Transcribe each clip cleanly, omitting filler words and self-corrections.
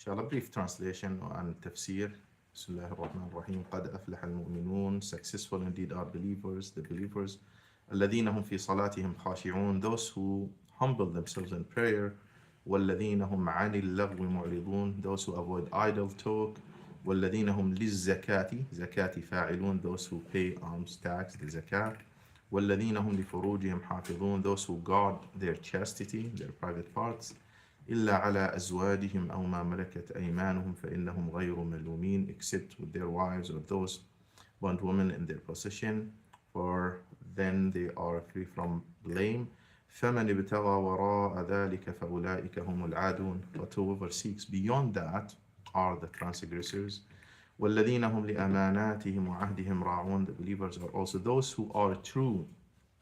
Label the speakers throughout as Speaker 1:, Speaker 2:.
Speaker 1: شاء الله brief translation عن التفسير. بسم الله الرحمن الرحيم. قد أفلح المؤمنون. Successful indeed are believers, the believers. الذين هم في صلاتهم خاشعون. Those who humble themselves in prayer. والذين هم عن اللغو معرضون. Those who avoid idle talk. والذين هم للزكاة زكاة فاعلون. Those who pay alms tax, the zakat. والذين هم لفروجهم حافظون. Those who guard their chastity, their private parts. إلا على أزواجهم أو ما ملكت أيمانهم فإنهم غير ملومين, except with their wives or those bondwomen in their possession, for then they are free from blame. فمن ابتغى وراء ذلك فأولئك هم العادون. But whoever seeks beyond that are the transgressors. والذين هم لأماناتهم وعهدهم راعون. The believers are also those who are true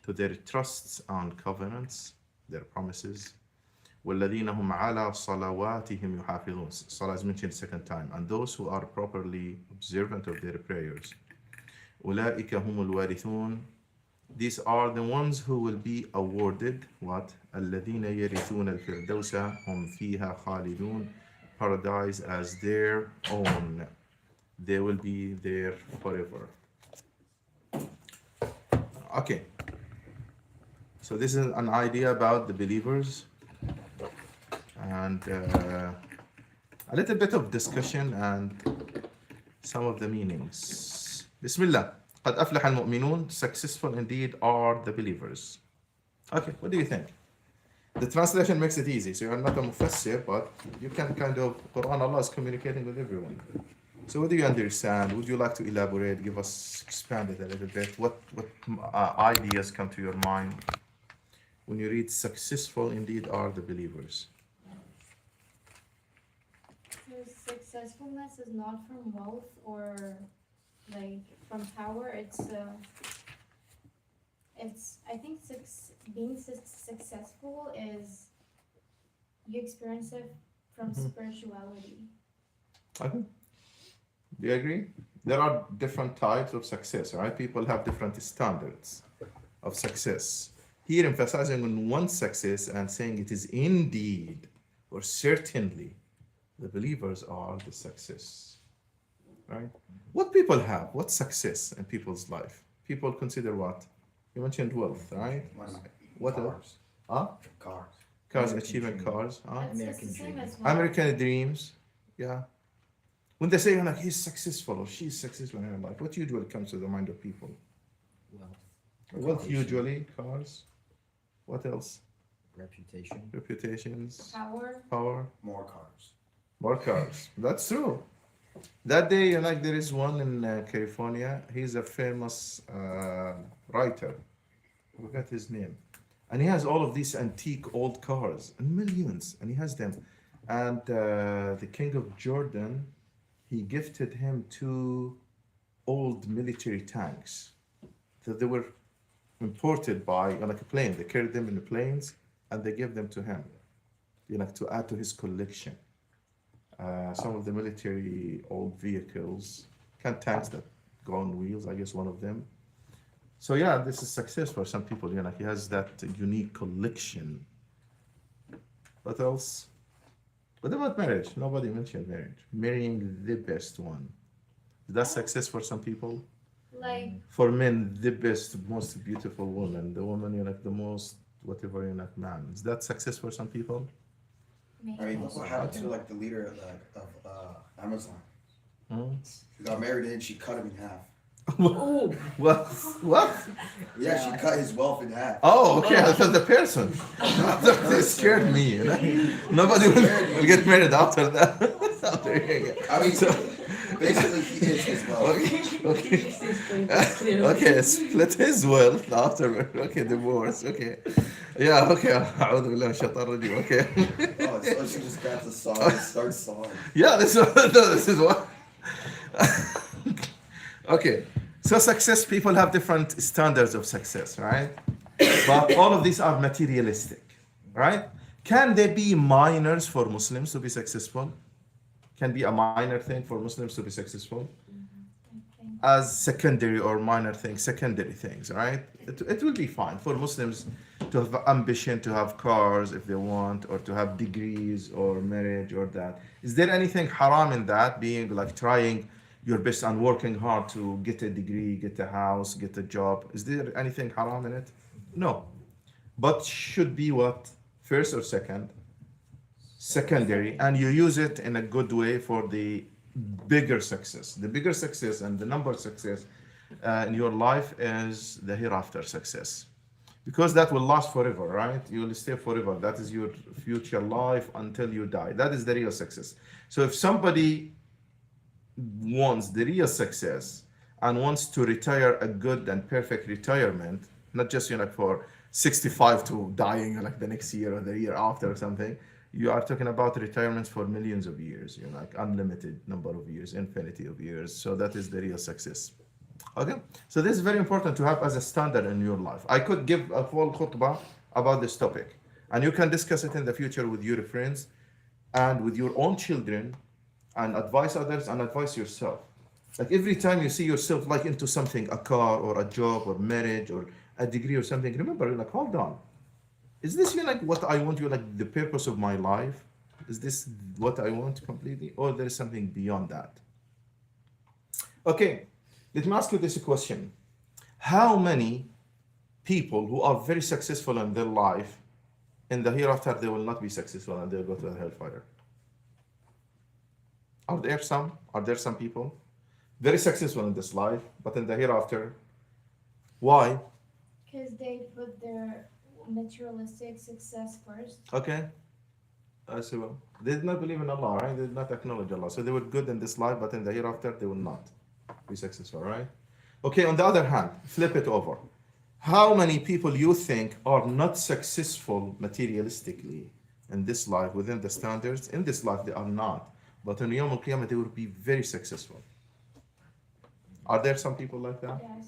Speaker 1: to their trusts and covenants, their promises. والذين هم على صلواتهم يحافظون. Salah is mentioned a second time. And those who are properly observant of their prayers. أولئك هم الوارثون. These are the ones who will be awarded what? الذين يرثون الفردوس هم فيها خالدون. Paradise as their own. They will be there forever. Okay. So this is an idea about the believers. And a little bit of discussion and some of the meanings. Bismillah. قد أفلح المؤمنون. Successful indeed are the believers. Okay, what do you think? The translation makes it easy. So you're not a mufassir, but you can kind of, Quran, Allah is communicating with everyone. So what do you understand? Would you like to elaborate? Give us, expand it a little bit. What ideas come to your mind when you read successful indeed are the believers?
Speaker 2: So successfulness is not from wealth or like from power. I think being successful is you experience it from spirituality.
Speaker 1: Okay. Do you agree? There are different types of success, right? People have different standards of success. Here emphasizing on one success and saying it is indeed or certainly the believers are the success, right? What people have, what success in people's life? People consider what? You mentioned wealth, right? What else? Huh?
Speaker 3: Cars.
Speaker 1: Cars, achievement cars. Huh?
Speaker 2: That's the same as wealth.
Speaker 1: American dreams, yeah. When they say like he's successful or she's successful in her life, what usually comes to the mind of people? Wealth usually, cars. What else?
Speaker 3: Reputation.
Speaker 1: Reputations.
Speaker 2: Power.
Speaker 3: More cars.
Speaker 1: More cars. That's true. That day, like there is one in California. He's a famous writer. I forgot his name. And he has all of these antique old cars and millions, and he has them. And the king of Jordan, he gifted him 2 old military tanks. So they were imported by like a plane. They carried them in the planes and they gave them to him, to add to his collection. Some of the military old vehicles, tanks that go on wheels, I guess one of them. So yeah, this is success for some people. He has that unique collection. What else? What about marriage? Nobody mentioned marriage. Marrying the best one. Is that success for some people?
Speaker 2: Like
Speaker 1: For men, the best, most beautiful woman. The woman, the most whatever, man. Is that success for some people?
Speaker 3: I mean, look what happened to like the leader of Amazon.
Speaker 1: Hmm?
Speaker 3: She got married and she cut him in half.
Speaker 1: What? What?
Speaker 3: Yeah, she cut his wealth in half.
Speaker 1: Oh, okay. I thought the person. It scared me. Nobody will get married after that. After hearing it.
Speaker 3: I mean,
Speaker 1: So,
Speaker 3: basically, he is his wealth.
Speaker 1: okay, split his wealth after. Okay, divorce. Okay. Yeah, okay. أعوذ بالله من الشيطان الرجيم. Okay.
Speaker 3: Oh, so she just grabs the saw and starts sawing.
Speaker 1: Yeah, this is what. Okay, so success, people have different standards of success, right? But all of these are materialistic, right? Can there be minors for Muslims to be successful? Can be a minor thing for Muslims to be successful? As secondary or minor things, secondary things, right? It will be fine for Muslims to have ambition, to have cars if they want, or to have degrees or marriage or that. Is there anything haram in that, being like trying your best and working hard to get a degree, get a house, get a job? Is there anything haram in it? No. But should be what? First or second? Secondary. And you use it in a good way for the bigger success. The bigger success and the number success in your life is the hereafter success. Because that will last forever, right? You will stay forever. That is your future life until you die. That is the real success. So if somebody wants the real success and wants to retire a good and perfect retirement, not just for 65 to dying like the next year or the year after or something, you are talking about retirements for millions of years, like unlimited number of years, infinity of years. So that is the real success. Okay, so this is very important to have as a standard in your life. I could give a full khutbah about this topic, and you can discuss it in the future with your friends and with your own children, and advise others and advise yourself. Like every time you see yourself like into something, a car or a job or marriage or a degree or something, remember, you're like, hold on. Is this like what I want? You like the purpose of my life? Is this what I want completely? Or there is something beyond that? Okay. Let me ask you this question. How many people who are very successful in their life, in the hereafter, they will not be successful and they'll go to the hellfire? Are there some? Are there some people very successful in this life, but in the hereafter? Why?
Speaker 2: Because they put their materialistic success first.
Speaker 1: Okay. So they did not believe in Allah, right? They did not acknowledge Allah. So they were good in this life, but in the hereafter, they will not be successful, right? Okay, on the other hand, flip it over. How many people you think are not successful materialistically in this life, within the standards? In this life, they are not. But in Yawm al-Qiyamah, they will be very successful. Are there some people like that?
Speaker 2: Yes.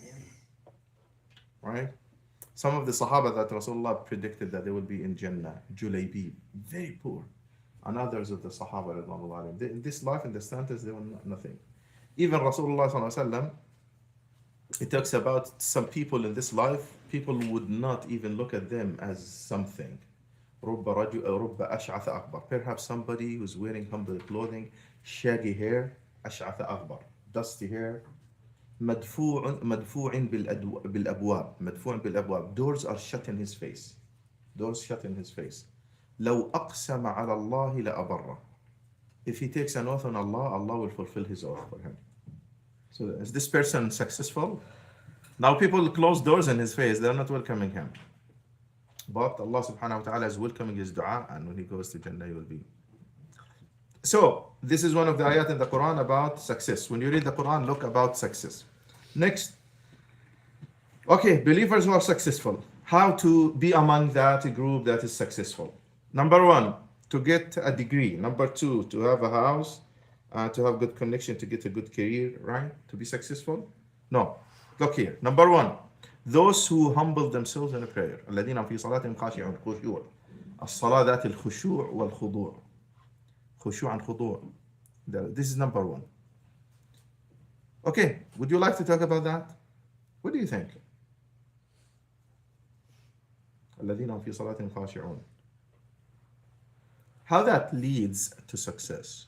Speaker 1: Right? Some of the Sahaba that Rasulullah predicted that they will be in Jannah, Julaybi, very poor. And others of the Sahaba, in this life, in the standards, they were nothing. Even Rasulullah sallallahu alaihi wasallam, it talks about some people in this life, people would not even look at them as something. Perhaps somebody who's wearing humble clothing, shaggy hair, أشعث أغبر, dusty hair, مدفوع بالأبواب. Doors are shut in his face. Doors shut in his face. لو أقسم على الله لأبره. If he takes an oath on Allah, Allah will fulfill his oath for him. So is this person successful? Now people close doors in his face, they're not welcoming him. But Allah subhanahu wa ta'ala is welcoming his dua, and when he goes to Jannah, he will be. So this is one of the ayat in the Quran about success. When you read the Quran, look about success. Next. Okay, believers who are successful. How to be among that group that is successful. Number one, to get a degree. Number two, to have a house, to have good connection, to get a good career, right? To be successful? No. Look here. Number one, those who humble themselves in a prayer. الذين في صلاتهم خاشعون خشوع. الصلاة ذات الخشوع والخضوع. خشوع and خضوع. This is number one. Okay, would you like to talk about that? What do you think? الذين في صلاتهم خاشعون. How that leads to success.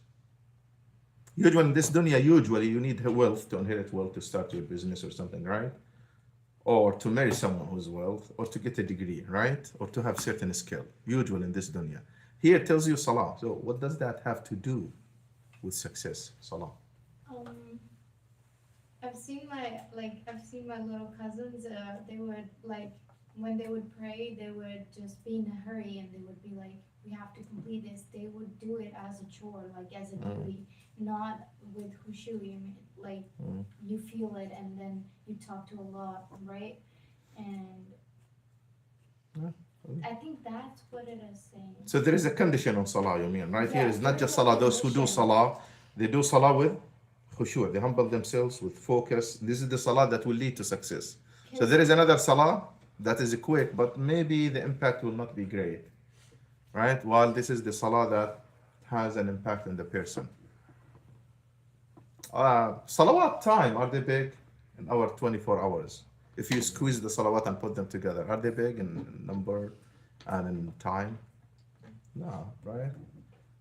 Speaker 1: Usually in this dunya, you need wealth to inherit wealth to start your business or something, right? Or to marry someone who's wealth, or to get a degree, right? Or to have certain skill, usually in this dunya. Here it tells you salah. So what does that have to do with success, salah?
Speaker 2: I've seen my little cousins. They would when they would pray, they would just be in a hurry and they would be like, "We have to complete this." They would do it as a chore, as a duty, not with khushu. You feel it and then you talk to Allah, right? And I think that's what it is saying.
Speaker 1: So there is a condition on salah, you mean, right?
Speaker 2: Yeah,
Speaker 1: Here is not just salah. Those who do salah, they do salah with khushu. They humble themselves with focus. This is the salah that will lead to success. So there is another salah that is quick, but maybe the impact will not be great, right? While this is the salah that has an impact on the person. Salawat time, are they big? In our 24 hours. If you squeeze the salawat and put them together, are they big in number and in time? No, right?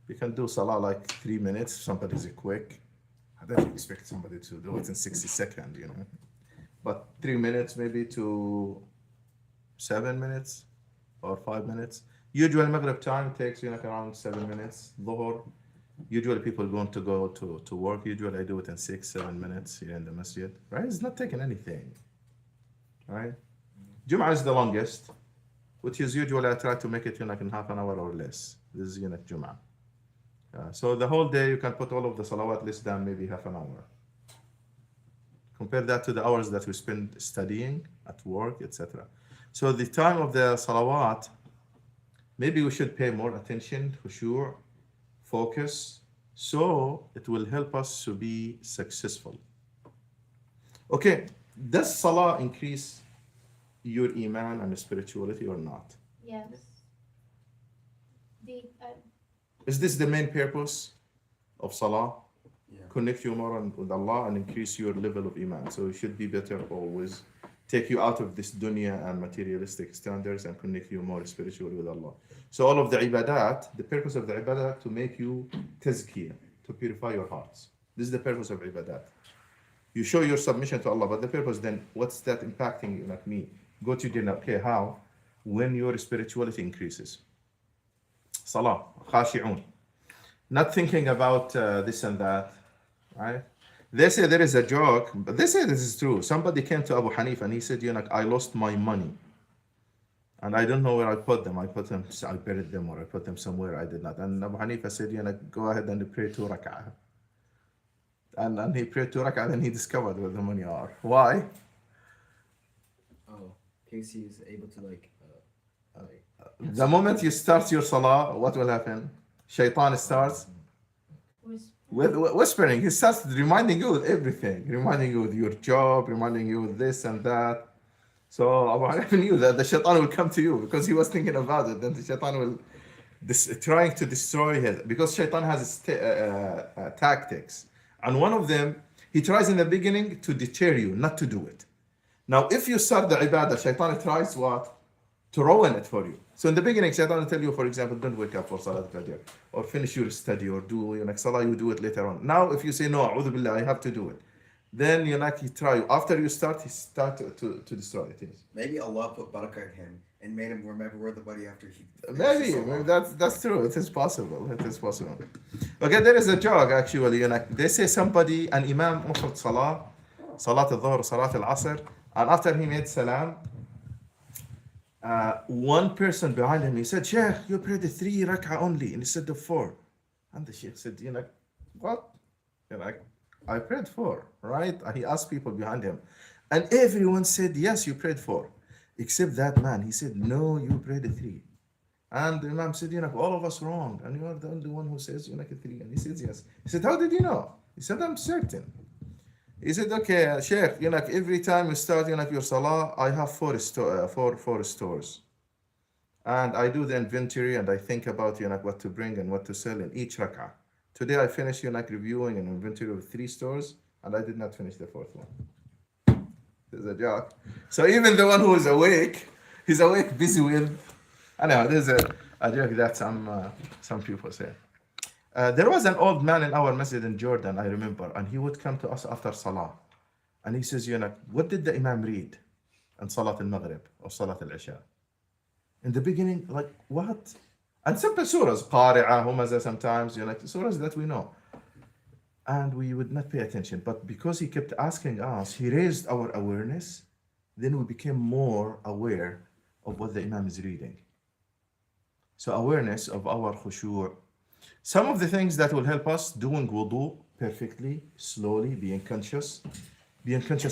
Speaker 1: You can do salah like 3 minutes. Somebody's quick. I don't expect somebody to do it in 60 seconds, you know. But 3 minutes maybe to 7 minutes or 5 minutes. Usual Maghrib time takes like around 7 minutes. Dhuhr, usually people going to go to work. Usually I do it in 6-7 minutes here in the masjid. Right? It's not taking anything. Right? Jum'ah is the longest, which is usually I try to make it like in half an hour or less. This is Jum'ah. So the whole day you can put all of the salawat less than maybe half an hour. Compare that to the hours that we spend studying at work, etc. So the time of the salawat, maybe we should pay more attention, khushu', focus, so it will help us to be successful. Okay, does salah increase your iman and spirituality or not?
Speaker 2: Yes. The
Speaker 1: Is this the main purpose of salah?
Speaker 3: Yeah.
Speaker 1: Connect you more with Allah and increase your level of iman. So it should be better always. Take you out of this dunya and materialistic standards and connect you more spiritually with Allah. So all of the ibadat, the purpose of the ibadat to make you tazkiyah, to purify your hearts. This is the purpose of ibadat. You show your submission to Allah, but the purpose then, what's that impacting you like me? Go to dinner, okay, how? When your spirituality increases. Salah, khashi'un. Not thinking about this and that, right? They say there is a joke, but they say this is true. Somebody came to Abu Hanif and he said, I lost my money. And I don't know where I put them. I buried them or I put them somewhere. I did not. And Abu Hanifa said, go ahead and pray 2 rak'ah. And he prayed 2 rak'ah and he discovered where the money are. Why?
Speaker 4: Oh, Casey is able to
Speaker 1: The moment you start your salah, what will happen? Shaitan starts with whispering. He starts reminding you with everything, reminding you with your job, reminding you with this and that. So Abu Hanifa knew that the shaitan will come to you because he was thinking about it. Then the shaitan will trying to destroy his, because shaitan has tactics. And one of them, he tries in the beginning to deter you, not to do it. Now, if you start the ibadah, shaitan tries what? To ruin it for you. So in the beginning, shaitan will tell you, for example, don't wake up for Salat Fajr, or finish your study, or do Salah, you do it later on. Now, if you say, no, a'udhu billah, I have to do it, then he try. After you start, he start to destroy it. Yes.
Speaker 3: Maybe Allah put barakah in him and made him remember where the money after he.
Speaker 1: Maybe that's true. It is possible. It is possible. Okay, there is a joke actually. They say somebody, an imam, offered salat al-dhuhr, salat al-asr, and after he made salam, one person behind him, he said, Sheikh, you prayed 3 rak'ah only instead of 4. And the Sheikh said, what? I prayed 4, right? And he asked people behind him. And everyone said, yes, you prayed 4. Except that man. He said, no, you prayed 3. And the Imam said, all of us wrong. And you are the only one who says, 3. And he says, yes. He said, how did you know? He said, I'm certain. He said, okay, Sheikh, every time you start, your salah, I have 4 stores. And I do the inventory and I think about, what to bring and what to sell in each rak'ah. Today I finished, reviewing an inventory of 3 stores and I did not finish the 4th one. There's a joke. So even the one who is awake, he's awake busy with, I know, there's a joke that some people say. There was an old man in our masjid in Jordan, I remember, and he would come to us after Salah. And he says, what did the Imam read in Salat al-Maghrib or Salat al-Isha? In the beginning, what? And simple surahs, Qari'ah, Humaza sometimes, surahs that we know. And we would not pay attention. But because he kept asking us, he raised our awareness, then we became more aware of what the Imam is reading. So awareness of our khushu'. Some of the things that will help us, doing wudu perfectly, slowly, being conscious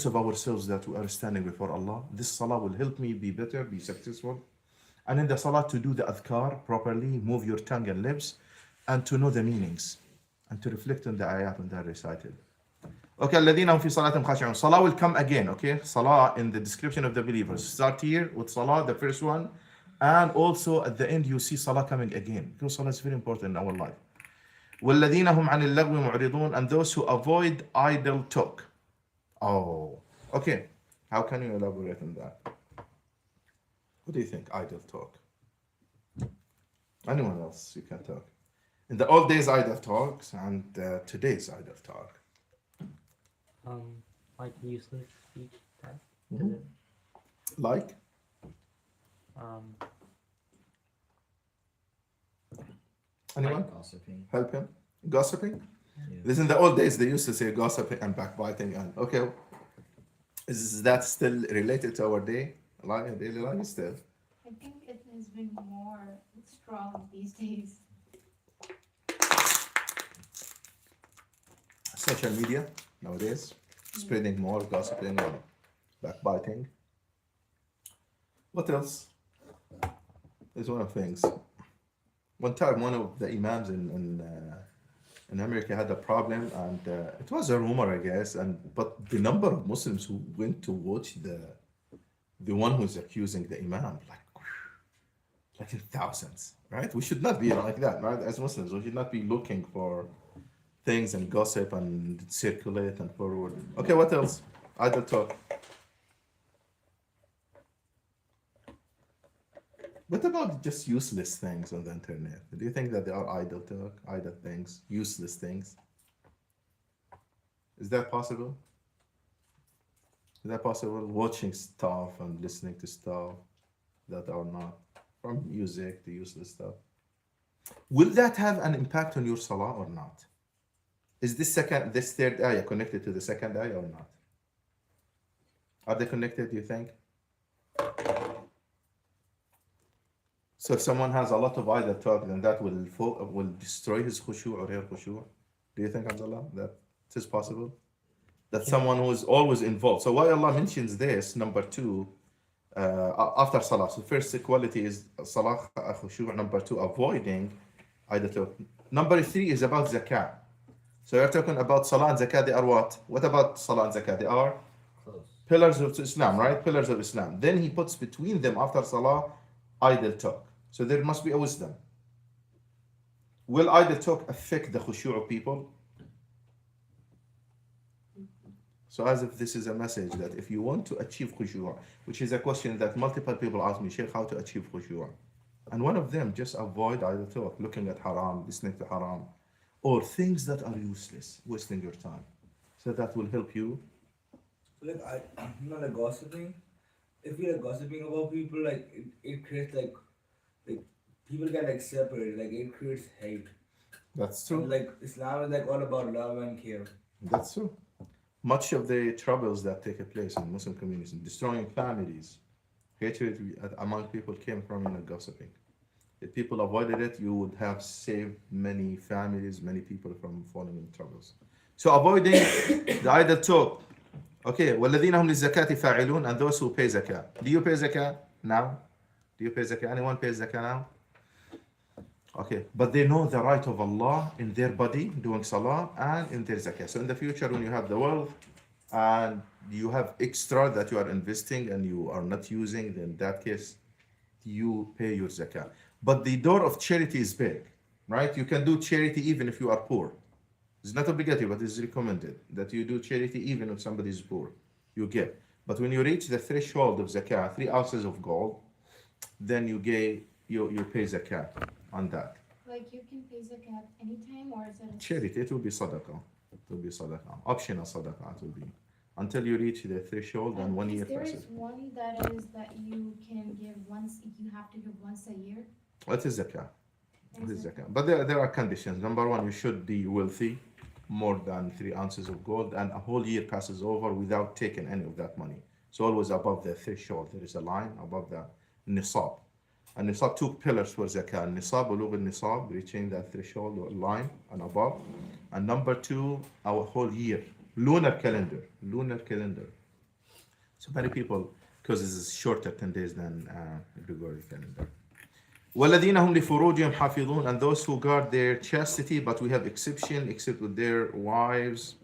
Speaker 1: of ourselves that we are standing before Allah. This salah will help me be better, be successful. And in the salah to do the adhkar properly, move your tongue and lips, and to know the meanings, and to reflect on the ayat when they are recited. Okay, الَّذِينَ هُمْ فِي صَلَاتِهِمْ خَاشِعُونَ. Salah will come again, okay? Salah in the description of the believers. Start here with salah, the first one, and also at the end you see salah coming again. Because salah is very important in our life. وَالَّذِينَ هُمْ عَنِ اللَّغْوِ مُعْرِضُونَ. And those who avoid idle talk. Oh, okay. How can you elaborate on that? What do you think? Idle talk. Anyone else? You can talk. In the old days, idle talks, and today's idle talk.
Speaker 5: Like useless speech type.
Speaker 1: Mhm.
Speaker 5: Is it?
Speaker 1: Like?
Speaker 5: Um,
Speaker 1: Anyone?
Speaker 4: Gossiping.
Speaker 1: Help him? Gossiping?
Speaker 4: Yeah.
Speaker 1: This in the old days, they used to say gossiping and backbiting. And okay, is that still related to our daily life still?
Speaker 2: I think it has been more strong these days.
Speaker 1: Social media nowadays, spreading more gossiping and backbiting. What else? Is one of the things. One time, one of the imams in America had a problem, and it was a rumor, I guess. But the number of Muslims who went to watch the one who's accusing the imam, like in thousands, right? We should not be like that, right? As Muslims, we should not be looking for things and gossip and circulate and forward. Okay, what else? Idle talk. What about just useless things on the internet? Do you think that they are idle talk, idle things, useless things? Is that possible? Is that possible? Watching stuff and listening to stuff that are not, from music to useless stuff. Will that have an impact on your salah or not? Is this third ayah connected to the second ayah or not? Are they connected, do you think? So if someone has a lot of idle talk, then that will destroy his khushu' or her khushu'. Do you think, Abdullah, that it is possible? That someone who is always involved. So why Allah mentions this, number two, after salah. So first quality is salah khushu'. Number two, avoiding idle talk. Number three is about zakah. So you're talking about salah and zakah. They are what? What about salah and zakah? They are
Speaker 4: Close.
Speaker 1: pillars of Islam, right? Pillars of Islam. Then he puts between them after salah idle talk. So there must be a wisdom. Will idle talk affect the khushu' of people? So as if this is a message that if you want to achieve khushu', which is a question that multiple people ask me, Sheikh, how to achieve khushu'? And one of them, just avoid idle talk, looking at haram, listening to haram, or things that are useless, wasting your time. So that will help you.
Speaker 6: Like like gossiping. If you're gossiping about people, like it creates like people get like separated. Like it creates hate.
Speaker 1: That's
Speaker 6: And,
Speaker 1: true.
Speaker 6: like Islam is like all about love and care.
Speaker 1: That's true. Much of the troubles that take place in Muslim communities, destroying families, hatred among people came from gossiping. If people avoided it, you would have saved many families, many people from falling in troubles. So avoiding the idle talk. Okay, وَالَّذِينَ هُمْ لِلزَّكَاةِ فَاعِلُونَ, and those who pay zakah. Do you pay zakah now? Do you pay zakah? Anyone pays zakah now? Okay, but they know the right of Allah in their body, doing salah, and in their zakah. So in the future, when you have the wealth and you have extra that you are investing and you are not using, then in that case, you pay your zakah. But the door of charity is big, right? You can do charity even if you are poor. It's not obligatory, but it's recommended that you do charity even if somebody is poor. You give. But when you reach the threshold of zakah, 3 ounces of gold, then you pay zakah on that.
Speaker 2: Like you can pay zakat anytime, or is it a
Speaker 1: Charity, it will be sadaqah. It will be sadaqah. Optional sadaqah, it will be. Until you reach the threshold and 1 year
Speaker 2: There
Speaker 1: passes.
Speaker 2: is one that is that you can give once. You have to give once a year.
Speaker 1: What is zakah? It is
Speaker 2: Is it-
Speaker 1: zakah. But there are conditions. Number one, you should be wealthy, more than 3 ounces of gold, and a whole year passes over without taking any of that money. So always above the threshold. There is a line above the nisab. And nisab, 2 pillars for zakah. Nisab, ulugh nisab, reaching that threshold or line and above. And number 2, our whole year. Lunar calendar. So many people, because this is shorter 10 days than Gregorian calendar. وَالَّذِينَ هُمْ لِفُرُوجِهِمْ حَافِظُونَ, and those who guard their chastity, but we have exception, except with their wives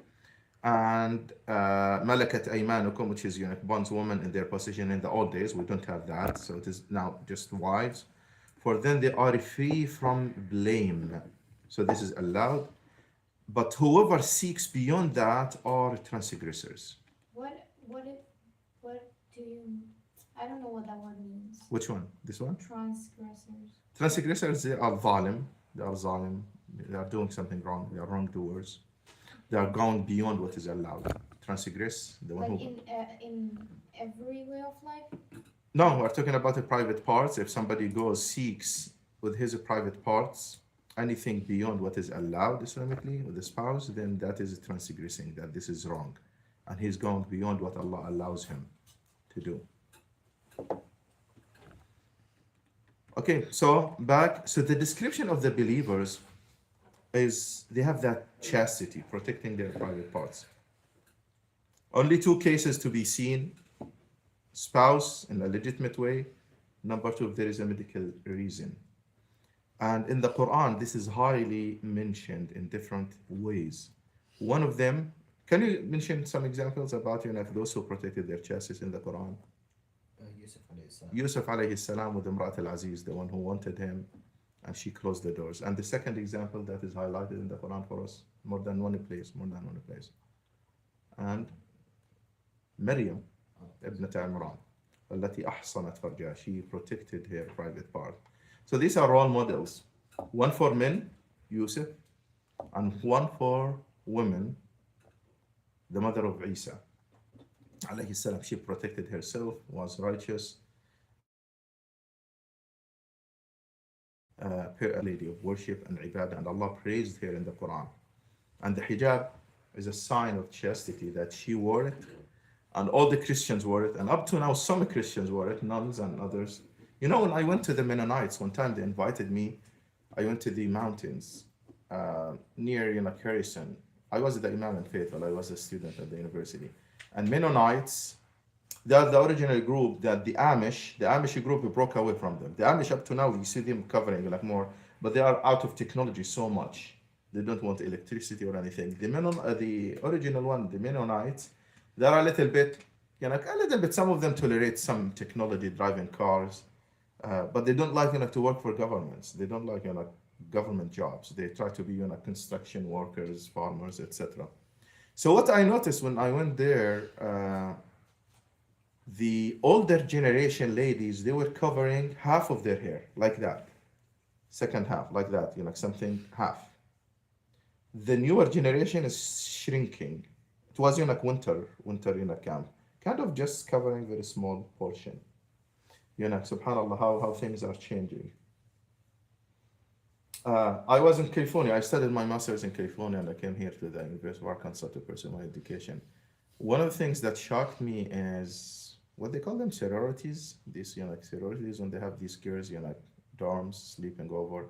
Speaker 1: and مَلَكَتْ أَيْمَانُكُمْ, which is bondswoman in their possession in the old days. We don't have that, so it is now just wives. For then they are free from blame. So this is allowed. But whoever seeks beyond that are transgressors.
Speaker 2: What Do you? I don't know what that word means.
Speaker 1: Which one? This one?
Speaker 2: Transgressors.
Speaker 1: Transgressors, they are zalim. They are zalim. They are doing something wrong. They are wrongdoers. They are going beyond what is allowed. Transgress, the one
Speaker 2: Like
Speaker 1: who.
Speaker 2: in every way of life.
Speaker 1: No, we're talking about the private parts. If somebody goes, seeks with his private parts anything beyond what is allowed Islamically with the spouse, then that is transgressing, that this is wrong. And he's going beyond what Allah allows him to do. Okay, so back. So the description of the believers is they have that chastity, protecting their private parts. Only two cases to be seen: spouse in a legitimate way. Number two, if there is a medical reason. And in the Quran, this is highly mentioned in different ways. One of them, can you mention some examples about those who protected their chastity in the Quran?
Speaker 4: Yusuf alayhi salam.
Speaker 1: Yusuf alayhi salam with Imrat al-Aziz, the one who wanted him, and she closed the doors. And the second example that is highlighted in the Quran for us, more than one place. And Maryam, ibn Imran, التي أحصنت فرجها, she protected her private part. So these are role models. One for men, Yusuf, and one for women, the mother of Isa. Alayhi salam, she protected herself, was righteous, a lady of worship and ibadah, and Allah praised her in the Quran. And the hijab is a sign of chastity that she wore it, and all the Christians wore it, and up to now some Christians wore it, nuns and others. When I went to the Mennonites, one time they invited me, I went to the mountains near Harrison. I was the Imam in Fayetteville, I was a student at the university. And Mennonites, they are the original group that the Amish group broke away from them. The Amish up to now, you see them covering more, but they are out of technology so much. They don't want electricity or anything. The original one, the Mennonites, they are a little bit, some of them tolerate some technology, driving cars, but they don't like, to work for governments. They don't like, government jobs. They try to be, construction workers, farmers, etc. So what I noticed when I went there, the older generation ladies, they were covering half of their hair, like that. Second half, like that, something half. The newer generation is shrinking. It was winter camp, kind of just covering very small portion. Subhanallah, how things are changing. I was in California. I studied my master's in California, and I came here to the University of Arkansas to pursue my education. One of the things that shocked me is what they call them sororities. These sororities, when they have these girls, dorms sleeping over.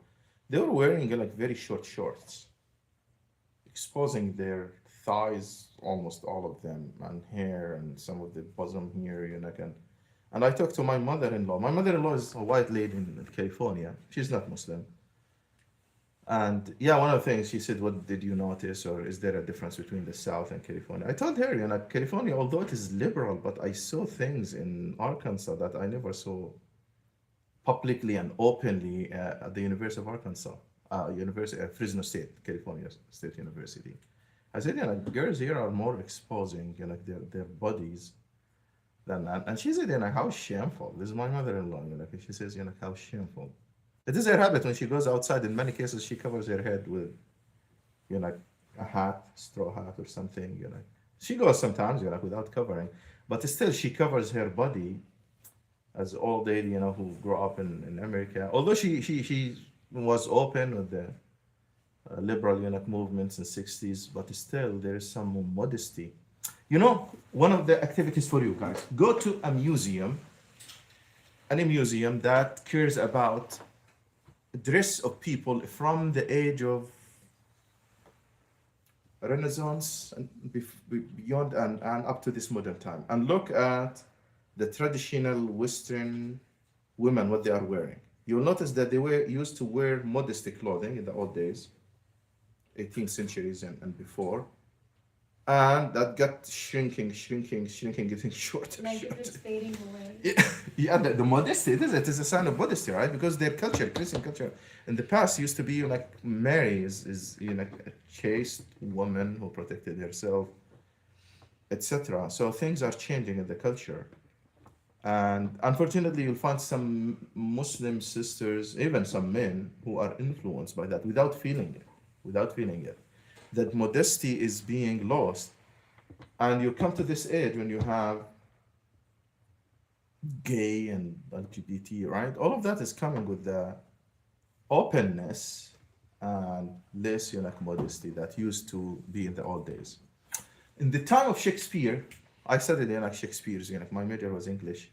Speaker 1: They were wearing very short shorts, exposing their thighs, almost all of them, and hair, and some of the bosom here, and I talked to my mother-in-law. My mother-in-law is a white lady in California. She's not Muslim. And one of the things she said, what did you notice, or is there a difference between the South and California? I told her, California, although it is liberal, but I saw things in Arkansas that I never saw publicly and openly at the University of Arkansas, Fresno State, California State University. I said, girls here are more exposing, their bodies than that. And she said, how shameful. This is my mother-in-law, she says, how shameful. It is her habit when she goes outside. In many cases, she covers her head with, a hat, straw hat or something, She goes sometimes, without covering. But still, she covers her body as old lady, who grew up in America. Although she was open with the liberal movements in 60s, but still there is some modesty. One of the activities for you guys, go to a museum, any museum that cares about dress of people from the age of Renaissance and beyond and up to this modern time, and look at the traditional Western women, what they are wearing. You'll notice that they used to wear modesty clothing in the old days, 18th centuries and before, and that got shrinking, getting shorter.
Speaker 2: Like
Speaker 1: shorter.
Speaker 2: it's fading away.
Speaker 1: The modesty, it is a sign of modesty, right? Because their culture, Christian culture, in the past used to be Mary is a chaste woman who protected herself, etc. So things are changing in the culture. And unfortunately, you'll find some Muslim sisters, even some men, who are influenced by that without feeling it. Without feeling it. That modesty is being lost. And you come to this age when you have gay and LGBT, right? All of that is coming with the openness and less, modesty that used to be in the old days. In the time of Shakespeare, I studied, Shakespeare's, my major was English.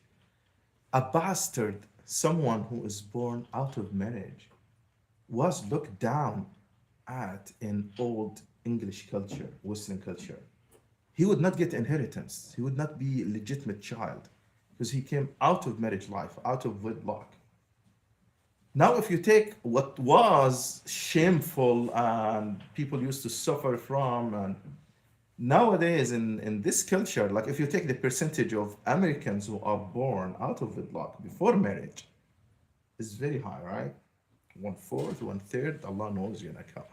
Speaker 1: A bastard, someone who is born out of marriage, was looked down at in old English culture, Western culture. He would not get inheritance. He would not be a legitimate child because he came out of marriage life, out of wedlock. Now, if you take what was shameful and people used to suffer from, and nowadays in this culture, like if you take the percentage of Americans who are born out of wedlock before marriage, is very high, right? 1/4, 1/3, Allah knows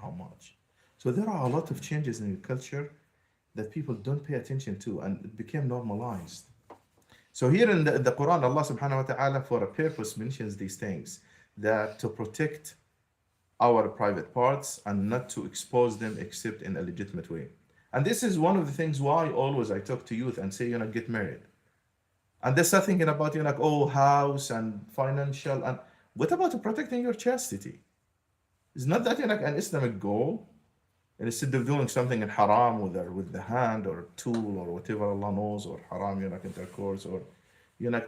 Speaker 1: how much. So there are a lot of changes in your culture that people don't pay attention to, and it became normalized. So here in the Quran, Allah subhanahu wa ta'ala for a purpose mentions these things, that to protect our private parts and not to expose them except in a legitimate way. And this is one of the things why always I talk to youth and say, get married. And they start thinking about, house and financial, and what about protecting your chastity? Is not that an Islamic goal? And instead of doing something in haram with the hand or tool or whatever Allah knows, or haram, intercourse, or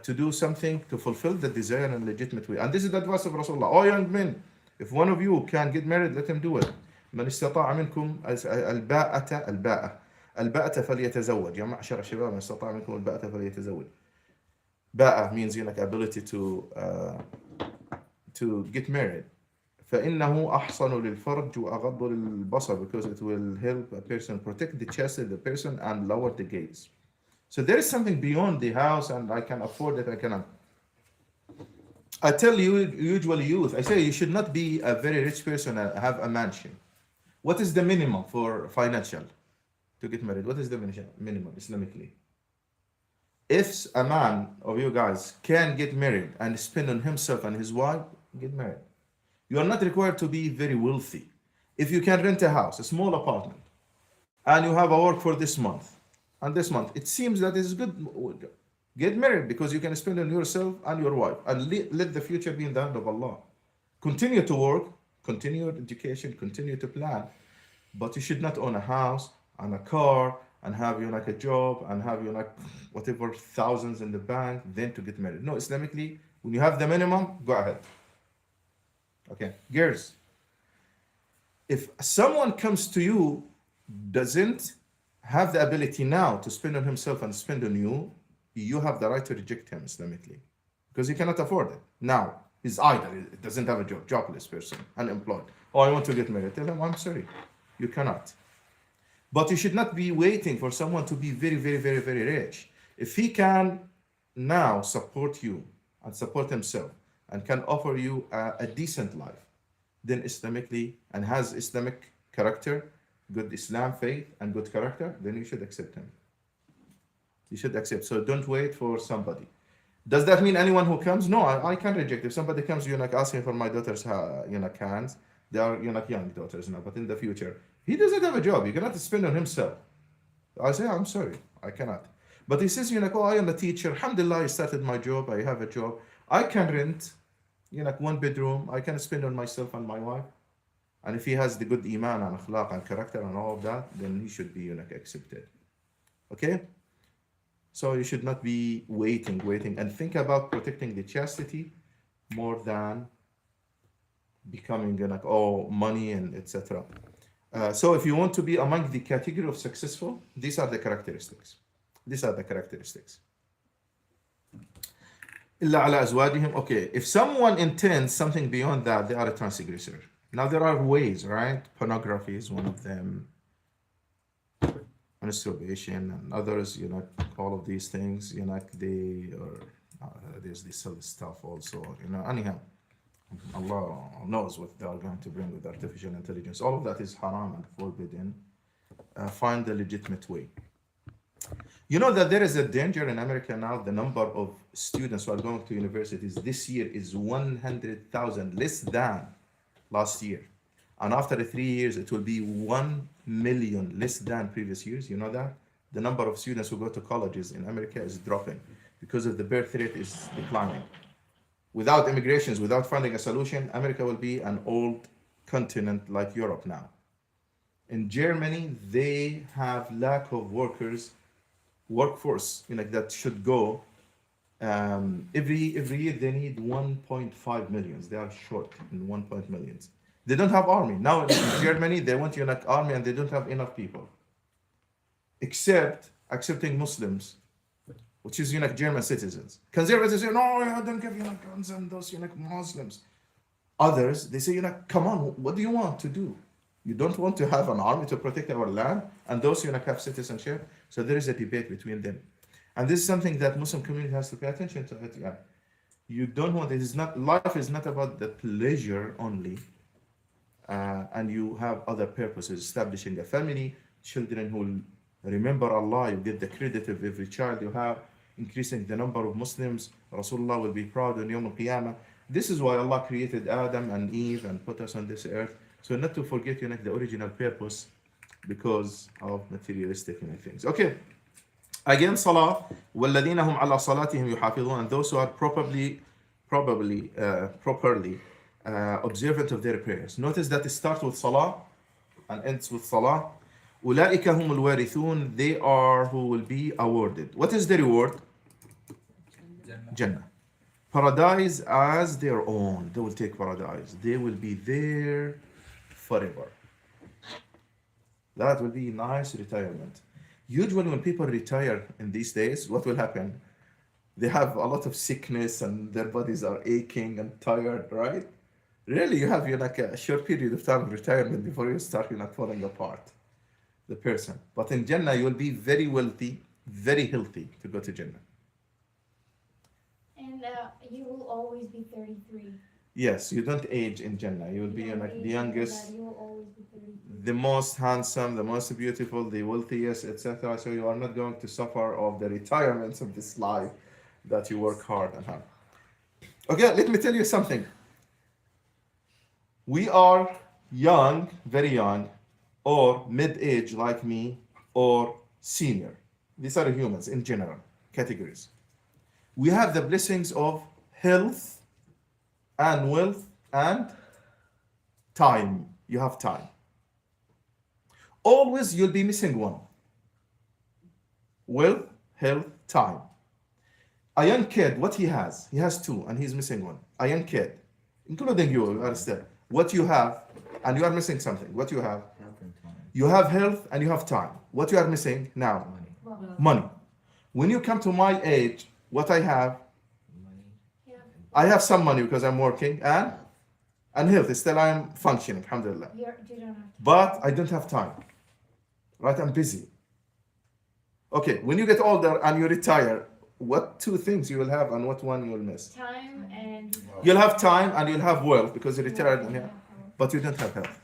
Speaker 1: to do something to fulfill the desire in a legitimate way. And this is the advice of Rasulullah. Oh, young men, if one of you can get married, let him do it. من استطاع منكم الباءة فليتزوج. يا معشر الشباب من استطاع منكم الباءة فليتزوج. باءة means ability to get married. فإنه أحصن للفرج وأغض للبصر, because it will help a person protect the chest of the person and lower the gaze. So there is something beyond the house, and I can afford it, I cannot. I tell you, usually youth, I say you should not be a very rich person and have a mansion. What is the minimum for financial to get married? What is the minimum Islamically? If a man of you guys can get married and spend on himself and his wife, get married. You are not required to be very wealthy. If you can rent a house, a small apartment, and you have a work for this month, and this month, it seems that it's good. Get married, because you can spend on yourself and your wife, and let the future be in the hand of Allah. Continue to work, continue your education, continue to plan, but you should not own a house and a car and have a job and have whatever thousands in the bank then to get married. No, Islamically, when you have the minimum, go ahead. Okay, girls, if someone comes to you, doesn't have the ability now to spend on himself and spend on you, you have the right to reject him Islamically, because he cannot afford it. Now, he's idle, he doesn't have a job, jobless person, unemployed. Oh, I want to get married. Tell him, I'm sorry, you cannot. But you should not be waiting for someone to be very, very, very, very rich. If he can now support you and support himself and can offer you a decent life, then Islamically, and has Islamic character, good Islam faith and good character, then you should accept him. You should accept. So don't wait for somebody. Does that mean anyone who comes? No, I can reject. If somebody comes, asking for my daughter's, hands, they are, young daughters now, but in the future, he doesn't have a job. He cannot spend on himself. I say, I'm sorry, I cannot. But he says, I am a teacher. Alhamdulillah, I started my job. I have a job. I can rent, 1 bedroom. I can spend on myself and my wife. And if he has the good iman and akhlaq and character and all of that, then he should be, accepted. Okay? So you should not be waiting, and think about protecting the chastity more than becoming money and etc. So if you want to be among the category of successful, these are the characteristics. إلا على أزواجهم. Okay, if someone intends something beyond that, they are a transgressor. Now there are ways, right? Pornography is one of them. Masturbation and others, all of these things, there's this other stuff also, anyhow. Allah knows what they are going to bring with artificial intelligence. All of that is haram and forbidden. Find the legitimate way. You know that there is a danger in America now. The number of students who are going to universities this year is 100,000 less than last year. And after 3 years, it will be 1 million less than previous years. You know that? The number of students who go to colleges in America is dropping because of the birth rate is declining. Without immigrations, without finding a solution, America will be an old continent like Europe now. In Germany, they have lack of workforce, that should go. Every year they need 1.5 millions. They are short in 1 millions. They don't have army now in Germany. They want army, and they don't have enough people, except accepting Muslims, which is German citizens. Conservatives say no, don't give guns and those Muslims. Others they say come on, what do you want to do? You don't want to have an army to protect our land, and those have citizenship. So there is a debate between them, and this is something that Muslim community has to pay attention to. It. Yeah. You don't want it. Is not life is not about the pleasure only, and you have other purposes. Establishing a family, children who remember Allah. You get the credit of every child you have. Increasing the number of Muslims. Rasulullah will be proud on Yawm al-Qiyamah. This is why Allah created Adam and Eve and put us on this earth. So not to forget the original purpose because of materialistic things. Okay. Again, Salah. وَالَّذِينَ هُمْ عَلَى صَلَاتِهِمْ يُحَافِظُونَ. And those who are properly observant of their prayers. Notice that it starts with Salah and ends with Salah. أُولَٰئِكَ هُمُ الْوَارِثُونَ. They are who will be awarded. What is the reward? Jannah. Paradise as their own. They will take paradise. They will be there forever. That will be nice retirement. Usually when people retire in these days, what will happen? They have a lot of sickness and their bodies are aching and tired, right? Really, you have a short period of time of retirement before you start falling apart, the person. But in Jannah, you will be very wealthy, very healthy to go to Jannah.
Speaker 2: And you will always be 33.
Speaker 1: Yes, you don't age in Jannah. You will be the youngest,
Speaker 2: You will always be 33.
Speaker 1: the most handsome, the most beautiful, the wealthiest, etc. So you are not going to suffer of the retirements of this life that you work hard and have. Okay, let me tell you something. We are young, very young, or mid-age like me, or senior. These are humans in general, categories. We have the blessings of health and wealth and time. You have time. Always you'll be missing one. Wealth, health, time. A young kid, what he has? He has two and he's missing one. A young kid, including you, understand. What you have, and you are missing something. What you have?
Speaker 4: Health and time.
Speaker 1: You have health and you have time. What you are missing now?
Speaker 4: Money.
Speaker 1: Money. When you come to my age, what I have?
Speaker 4: Money.
Speaker 2: Yeah.
Speaker 1: I have some money because I'm working and health. Still I'm functioning, alhamdulillah.
Speaker 2: You don't have to.
Speaker 1: But I don't have time. Right? I'm busy. Okay, when you get older and you retire, what two things you will have and what one you will miss?
Speaker 2: Time and
Speaker 1: You'll have time and you'll have wealth because you retired and but you don't have health.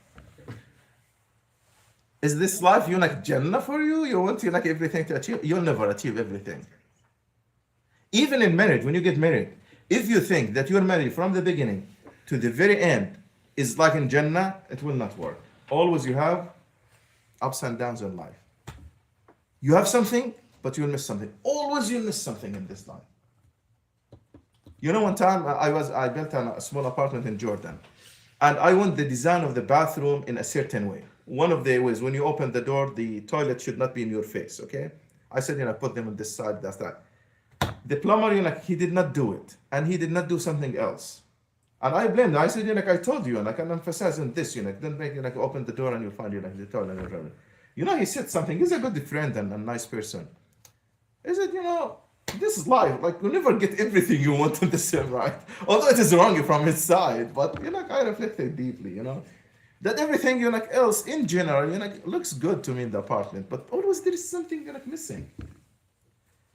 Speaker 1: Is this life Jannah for you? You want everything to achieve? You'll never achieve everything. Even in marriage, when you get married, if you think that you're married from the beginning to the very end is like in Jannah, it will not work. Always you have ups and downs in life. You have something, but you'll miss something. Always you'll miss something in this life. One time I built a small apartment in Jordan, and I want the design of the bathroom in a certain way. One of the ways, when you open the door, the toilet should not be in your face, okay? I said, put them on this side, that's that. The plumber, he did not do it, and he did not do something else. And I blamed him. I said, I told you, and I can emphasize on this, don't make, open the door and you'll find, the toilet. He said something. He's a good friend and a nice person. He said, this is life. You never get everything you want in the same, right? Although it is wrong from his side, but, I reflected deeply, that everything, else in general, looks good to me in the apartment, but always there is something, missing.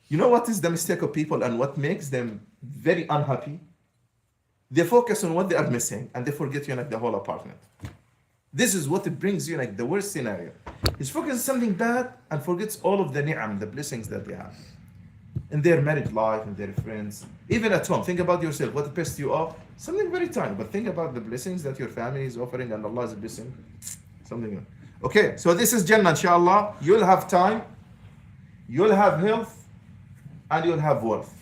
Speaker 1: You know what is the mistake of people and what makes them very unhappy? They focus on what they are missing and they forget, the whole apartment. This is what it brings you, like the worst scenario. He's focused on something bad and forgets all of the ni'am, the blessings that they have in their marriage life, in their friends, even at home. Think about yourself. What pissed you off? Something very tiny, but think about the blessings that your family is offering and Allah is blessing. Something else. Okay, so this is Jannah, inshallah. You'll have time, you'll have health, and you'll have wealth.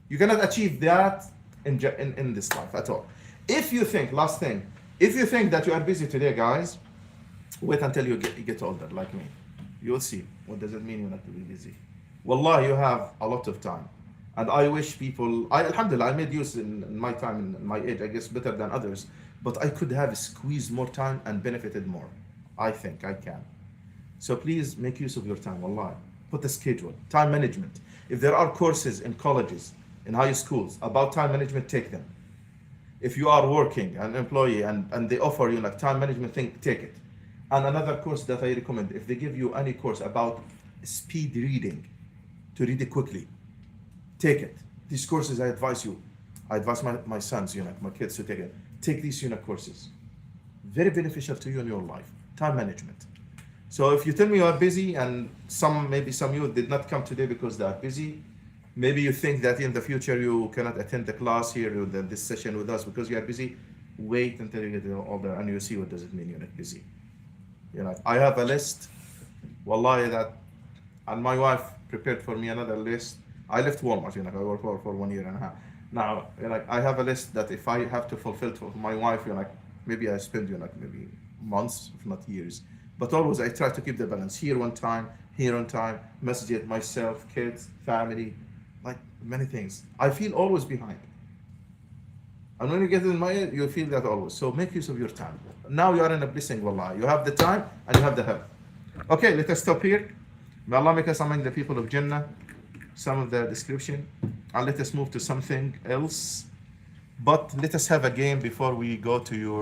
Speaker 1: You cannot achieve that in this life at all. If you think, last thing, if you think that you are busy today, guys, wait until you get older, like me. You'll see. What does it mean you're not to be busy? Wallah, you have a lot of time. And I wish people, alhamdulillah, I made use in my time, in my age, I guess better than others, but I could have squeezed more time and benefited more. I think I can. So please make use of your time, wallah. Put a schedule, time management. If there are courses in colleges, in high schools about time management, take them. If you are working, an employee, and they offer you like time management thing, take it. And another course that I recommend, if they give you any course about speed reading, to read it quickly, take it. These courses, I advise you. I advise my sons, my kids to take it. Take these courses. Very beneficial to you in your life. Time management. So if you tell me you are busy, and maybe some youth did not come today because they are busy, maybe you think that in the future you cannot attend the class here or this session with us because you are busy. Wait until you get older and you see what does it mean you're not busy. I have a list, wallahi, and my wife prepared for me another list. I left Walmart, I worked for 1 year and a half. Now, I have a list that if I have to fulfill for my wife, maybe I spend, maybe months, if not years. But always I try to keep the balance. Here on time, masjid, myself, kids, family, like many things. I feel always behind. And when you get in my age, you feel that always. So make use of your time. Now you are in a blessing, wallah. You have the time and you have the help. Okay, let us stop here. May Allah make us among the people of Jannah. Some of the description. And let us move to something else. But let us have a game before we go to your